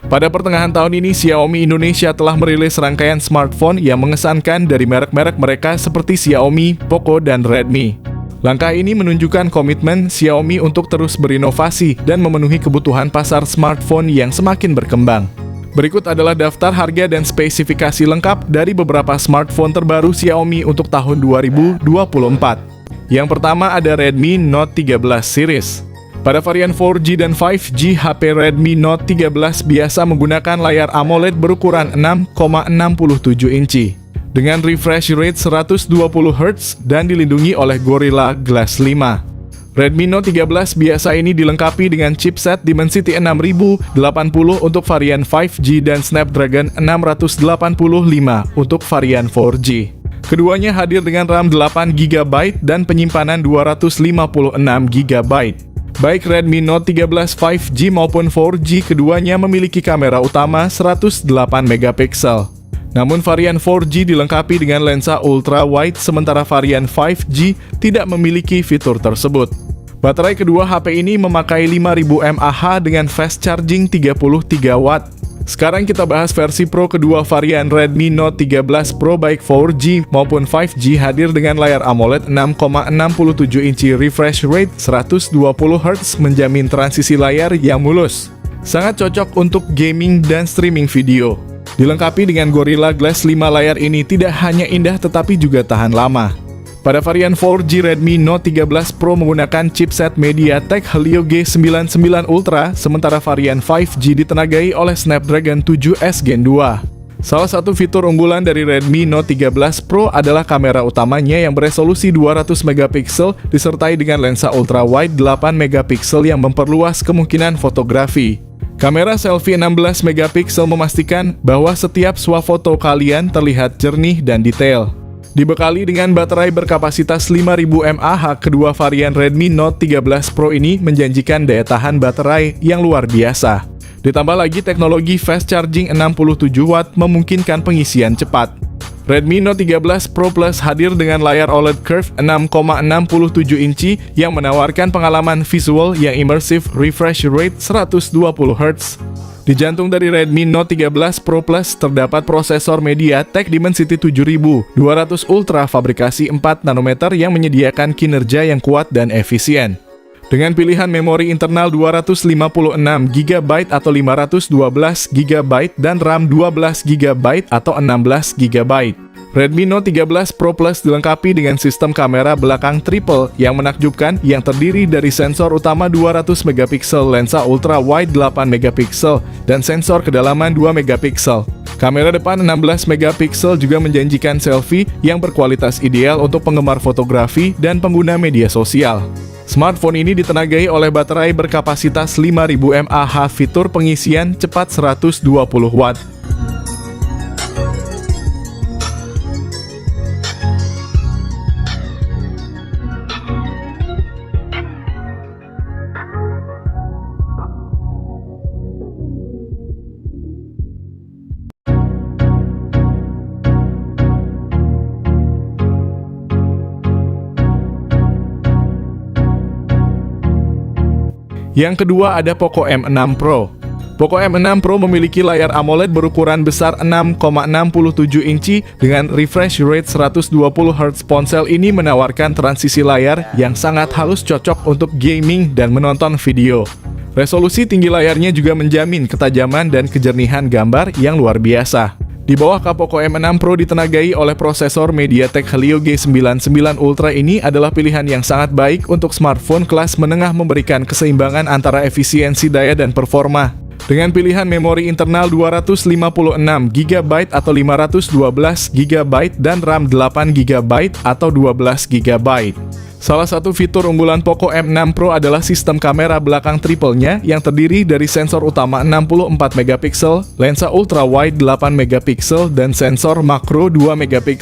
Pada pertengahan tahun ini, Xiaomi Indonesia telah merilis rangkaian smartphone yang mengesankan dari merek-merek mereka seperti Xiaomi, Poco, dan Redmi. Langkah ini menunjukkan komitmen Xiaomi untuk terus berinovasi dan memenuhi kebutuhan pasar smartphone yang semakin berkembang. Berikut adalah daftar harga dan spesifikasi lengkap dari beberapa smartphone terbaru Xiaomi untuk tahun 2024. Yang pertama ada Redmi Note 13 series. Pada varian 4G dan 5G, HP Redmi Note 13 biasa menggunakan layar AMOLED berukuran 6,67 inci. Dengan refresh rate 120 Hz dan dilindungi oleh Gorilla Glass 5. Redmi Note 13 biasa ini dilengkapi dengan chipset Dimensity 6080 untuk varian 5G dan Snapdragon 685 untuk varian 4G. Keduanya hadir dengan RAM 8GB dan penyimpanan 256GB. Baik Redmi Note 13 5G maupun 4G, keduanya memiliki kamera utama 108 MP. Namun varian 4G dilengkapi dengan lensa ultra wide, sementara varian 5G tidak memiliki fitur tersebut. Baterai kedua HP ini memakai 5000 mAh dengan fast charging 33 Watt. Sekarang kita bahas versi Pro kedua varian Redmi Note 13 Pro baik 4G maupun 5G hadir dengan layar AMOLED 6,67 inci, refresh rate 120 Hz, menjamin transisi layar yang mulus. Sangat cocok untuk gaming dan streaming video. Dilengkapi dengan Gorilla Glass 5, layar ini tidak hanya indah tetapi juga tahan lama. Pada varian 4G, Redmi Note 13 Pro menggunakan chipset MediaTek Helio G99 Ultra, sementara varian 5G ditenagai oleh Snapdragon 7S Gen 2. Salah satu fitur unggulan dari Redmi Note 13 Pro adalah kamera utamanya yang beresolusi 200 MP disertai dengan lensa ultra-wide 8 MP yang memperluas kemungkinan fotografi. Kamera selfie 16 MP memastikan bahwa setiap swafoto kalian terlihat jernih dan detail. Dibekali dengan baterai berkapasitas 5000 mAh, kedua varian Redmi Note 13 Pro ini menjanjikan daya tahan baterai yang luar biasa. Ditambah lagi teknologi fast charging 67 Watt memungkinkan pengisian cepat. Redmi Note 13 Pro Plus hadir dengan layar OLED Curve 6,67 inci yang menawarkan pengalaman visual yang imersif, refresh rate 120 Hz. Di jantung dari Redmi Note 13 Pro Plus terdapat prosesor MediaTek Dimensity 7200 Ultra fabrikasi 4 nanometer yang menyediakan kinerja yang kuat dan efisien. Dengan pilihan memori internal 256GB atau 512GB dan RAM 12GB atau 16GB. Redmi Note 13 Pro Plus dilengkapi dengan sistem kamera belakang triple yang menakjubkan yang terdiri dari sensor utama 200MP, lensa ultra wide 8MP, dan sensor kedalaman 2MP. Kamera depan 16MP juga menjanjikan selfie yang berkualitas ideal untuk penggemar fotografi dan pengguna media sosial. Smartphone ini ditenagai oleh baterai berkapasitas 5000 mAh, fitur pengisian cepat 120 Watt. Yang kedua ada Poco M6 Pro. Poco M6 Pro memiliki layar AMOLED berukuran besar 6,67 inci dengan refresh rate 120 Hz. Ponsel ini menawarkan transisi layar yang sangat halus, cocok untuk gaming dan menonton video. Resolusi tinggi layarnya juga menjamin ketajaman dan kejernihan gambar yang luar biasa. Di bawah Poco M6 Pro ditenagai oleh prosesor MediaTek Helio G99 Ultra. Ini adalah pilihan yang sangat baik untuk smartphone kelas menengah, memberikan keseimbangan antara efisiensi daya dan performa. Dengan pilihan memori internal 256GB atau 512GB dan RAM 8GB atau 12GB. Salah satu fitur unggulan Poco M6 Pro adalah sistem kamera belakang triple-nya yang terdiri dari sensor utama 64MP, lensa ultra wide 8MP, dan sensor makro 2MP.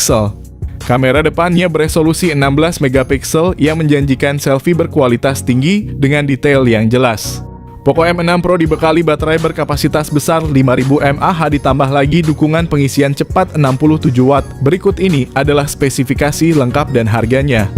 Kamera depannya beresolusi 16MP yang menjanjikan selfie berkualitas tinggi dengan detail yang jelas. Poco M6 Pro dibekali baterai berkapasitas besar 5000 mAh, ditambah lagi dukungan pengisian cepat 67 Watt. Berikut ini adalah spesifikasi lengkap dan harganya.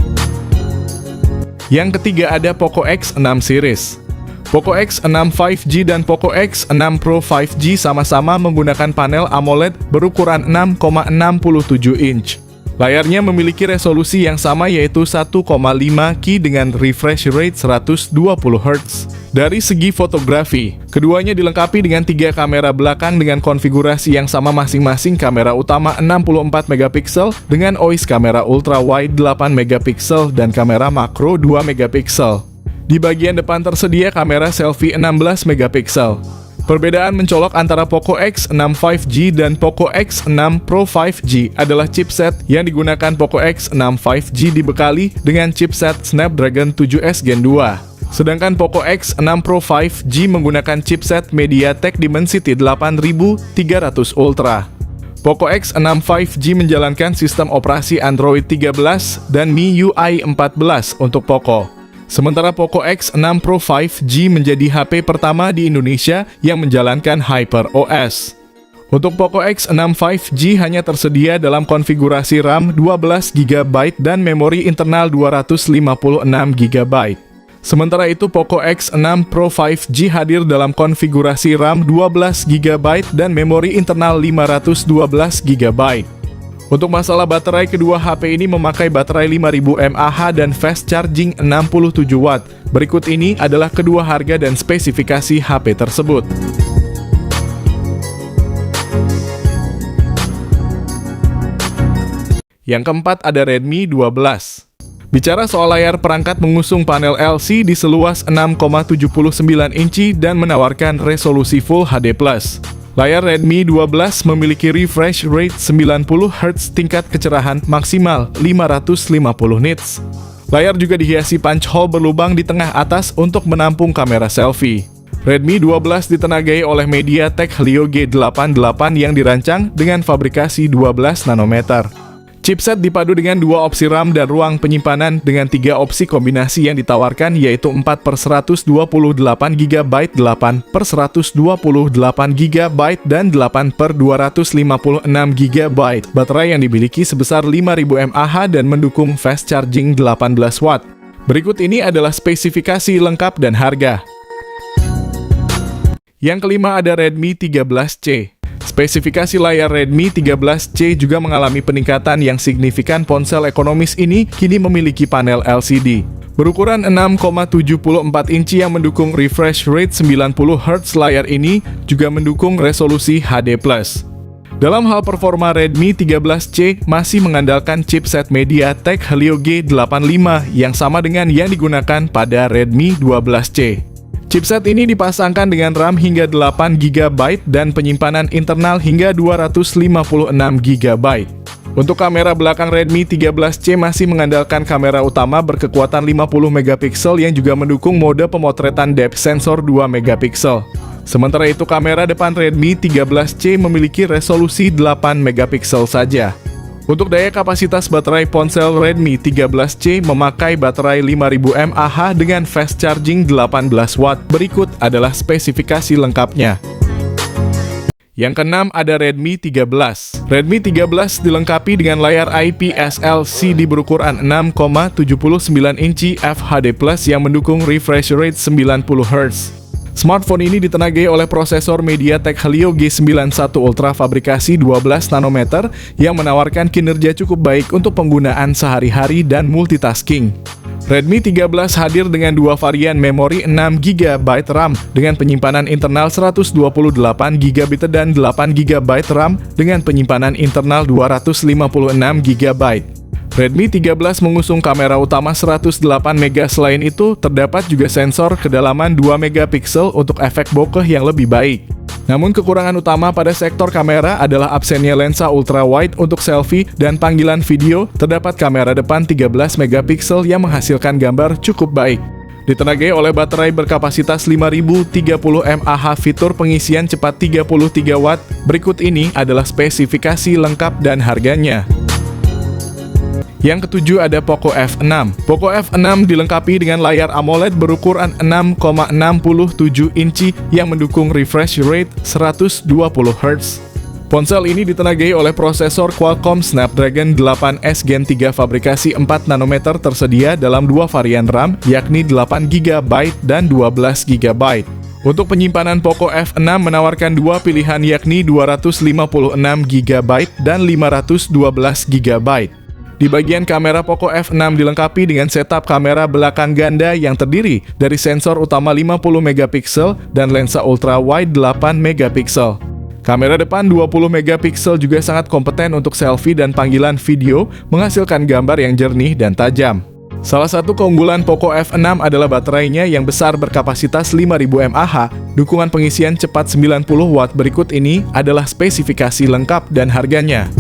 Yang ketiga ada Poco X6 series. Poco X6 5G dan Poco X6 Pro 5G sama-sama menggunakan panel AMOLED berukuran 6,67 inch. Layarnya memiliki resolusi yang sama yaitu 1,5K dengan refresh rate 120 Hz. Dari segi fotografi, keduanya dilengkapi dengan 3 kamera belakang dengan konfigurasi yang sama masing-masing. Kamera utama 64 megapiksel dengan OIS kamera ultra wide 8 megapiksel dan kamera makro 2 megapiksel. Di bagian depan tersedia kamera selfie 16 megapiksel. Perbedaan mencolok antara Poco X6 5G dan Poco X6 Pro 5G adalah chipset yang digunakan. Poco X6 5G dibekali dengan chipset Snapdragon 7S Gen 2. Sedangkan Poco X6 Pro 5G menggunakan chipset MediaTek Dimensity 8300 Ultra. Poco X6 5G menjalankan sistem operasi Android 13 dan MIUI 14 untuk Poco. Sementara Poco X6 Pro 5G menjadi HP pertama di Indonesia yang menjalankan HyperOS. Untuk Poco X6 5G hanya tersedia dalam konfigurasi RAM 12GB dan memori internal 256GB. Sementara itu Poco X6 Pro 5G hadir dalam konfigurasi RAM 12GB dan memori internal 512GB. Untuk masalah baterai, kedua HP ini memakai baterai 5000 mAh dan fast charging 67 Watt. Berikut ini adalah kedua harga dan spesifikasi HP tersebut. Yang keempat ada Redmi 12. Bicara soal layar, perangkat mengusung panel LCD seluas 6,79 inci dan menawarkan resolusi Full HD+. Layar Redmi 12 memiliki refresh rate 90 Hz, tingkat kecerahan maksimal 550 nits. Layar juga dihiasi punch hole berlubang di tengah atas untuk menampung kamera selfie. Redmi 12 ditenagai oleh MediaTek Helio G88 yang dirancang dengan fabrikasi 12 nanometer. Chipset dipadu dengan 2 opsi RAM dan ruang penyimpanan dengan 3 opsi kombinasi yang ditawarkan yaitu 4/128GB, 8/128GB, dan 8/256GB. Baterai yang dimiliki sebesar 5000 mAh dan mendukung fast charging 18 Watt. Berikut ini adalah spesifikasi lengkap dan harga. Yang kelima ada Redmi 13C. Spesifikasi layar Redmi 13C juga mengalami peningkatan yang signifikan. Ponsel ekonomis ini kini memiliki panel LCD berukuran 6,74 inci yang mendukung refresh rate 90 Hz. Layar ini juga mendukung resolusi HD+. Dalam hal performa, Redmi 13C masih mengandalkan chipset MediaTek Helio G85 yang sama dengan yang digunakan pada Redmi 12C. Chipset ini dipasangkan dengan RAM hingga 8GB dan penyimpanan internal hingga 256GB. Untuk kamera belakang, Redmi 13C masih mengandalkan kamera utama berkekuatan 50MP yang juga mendukung mode pemotretan depth sensor 2MP. Sementara itu kamera depan Redmi 13C memiliki resolusi 8MP saja. Untuk daya kapasitas baterai, ponsel Redmi 13C memakai baterai 5000 mAh dengan fast charging 18 Watt. Berikut adalah spesifikasi lengkapnya. Yang keenam ada Redmi 13. Redmi 13 dilengkapi dengan layar IPS LCD berukuran 6,79 inci FHD+ yang mendukung refresh rate 90 Hz. Smartphone ini ditenagai oleh prosesor MediaTek Helio G91 Ultra fabrikasi 12 nanometer yang menawarkan kinerja cukup baik untuk penggunaan sehari-hari dan multitasking. Redmi 13 hadir dengan 2 varian memori 6GB RAM dengan penyimpanan internal 128GB dan 8GB RAM dengan penyimpanan internal 256GB. Redmi 13 mengusung kamera utama 108MP. Selain itu, terdapat juga sensor kedalaman 2MP untuk efek bokeh yang lebih baik. Namun kekurangan utama pada sektor kamera adalah absennya lensa ultrawide untuk selfie dan panggilan video. Terdapat kamera depan 13MP yang menghasilkan gambar cukup baik. Ditenagai oleh baterai berkapasitas 5030 mAh, fitur pengisian cepat 33 Watt. Berikut ini adalah spesifikasi lengkap dan harganya. Yang ketujuh ada Poco F6. Poco F6 dilengkapi dengan layar AMOLED berukuran 6,67 inci yang mendukung refresh rate 120 Hz. Ponsel ini ditenagai oleh prosesor Qualcomm Snapdragon 8S Gen 3 fabrikasi 4 nanometer tersedia dalam dua varian RAM, yakni 8GB dan 12GB. Untuk penyimpanan Poco F6 menawarkan dua pilihan yakni 256GB dan 512GB. Di bagian kamera, Poco F6 dilengkapi dengan setup kamera belakang ganda yang terdiri dari sensor utama 50MP dan lensa ultra wide 8MP. Kamera depan 20MP juga sangat kompeten untuk selfie dan panggilan video, menghasilkan gambar yang jernih dan tajam. Salah satu keunggulan Poco F6 adalah baterainya yang besar berkapasitas 5000 mAh. Dukungan pengisian cepat 90W. Berikut ini adalah spesifikasi lengkap dan harganya.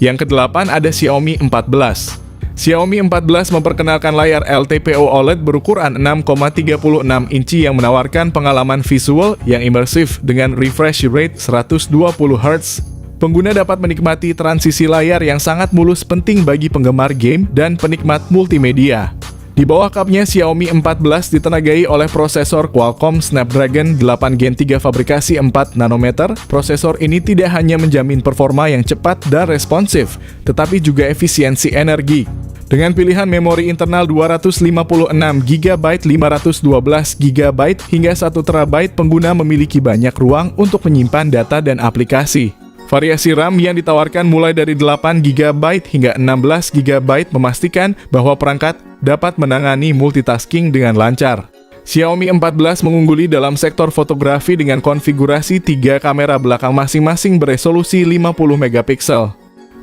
Yang ke-8 ada Xiaomi 14. Xiaomi 14 memperkenalkan layar LTPO OLED berukuran 6,36 inci yang menawarkan pengalaman visual yang imersif dengan refresh rate 120Hz. Pengguna dapat menikmati transisi layar yang sangat mulus, penting bagi penggemar game dan penikmat multimedia. Di bawah kapnya, Xiaomi 14 ditenagai oleh prosesor Qualcomm Snapdragon 8 Gen 3 fabrikasi 4 nanometer. Prosesor ini tidak hanya menjamin performa yang cepat dan responsif, tetapi juga efisiensi energi. Dengan pilihan memori internal 256GB, 512GB, hingga 1TB, pengguna memiliki banyak ruang untuk menyimpan data dan aplikasi. Variasi RAM yang ditawarkan mulai dari 8GB hingga 16GB memastikan bahwa perangkat dapat menangani multitasking dengan lancar. Xiaomi 14 mengungguli dalam sektor fotografi dengan konfigurasi 3 kamera belakang masing-masing beresolusi 50MP.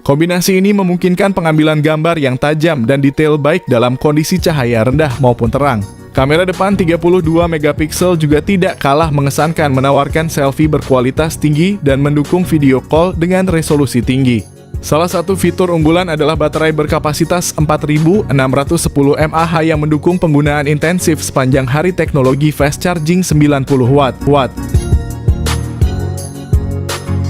Kombinasi ini memungkinkan pengambilan gambar yang tajam dan detail baik dalam kondisi cahaya rendah maupun terang. Kamera depan 32MP juga tidak kalah mengesankan, menawarkan selfie berkualitas tinggi dan mendukung video call dengan resolusi tinggi. Salah satu fitur unggulan adalah baterai berkapasitas 4610 mAh yang mendukung penggunaan intensif sepanjang hari, teknologi fast charging 90W.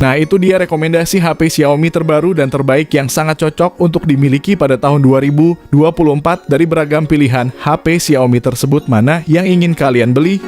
Nah, itu dia rekomendasi HP Xiaomi terbaru dan terbaik yang sangat cocok untuk dimiliki pada tahun 2024 dari beragam pilihan HP Xiaomi tersebut. Mana yang ingin kalian beli?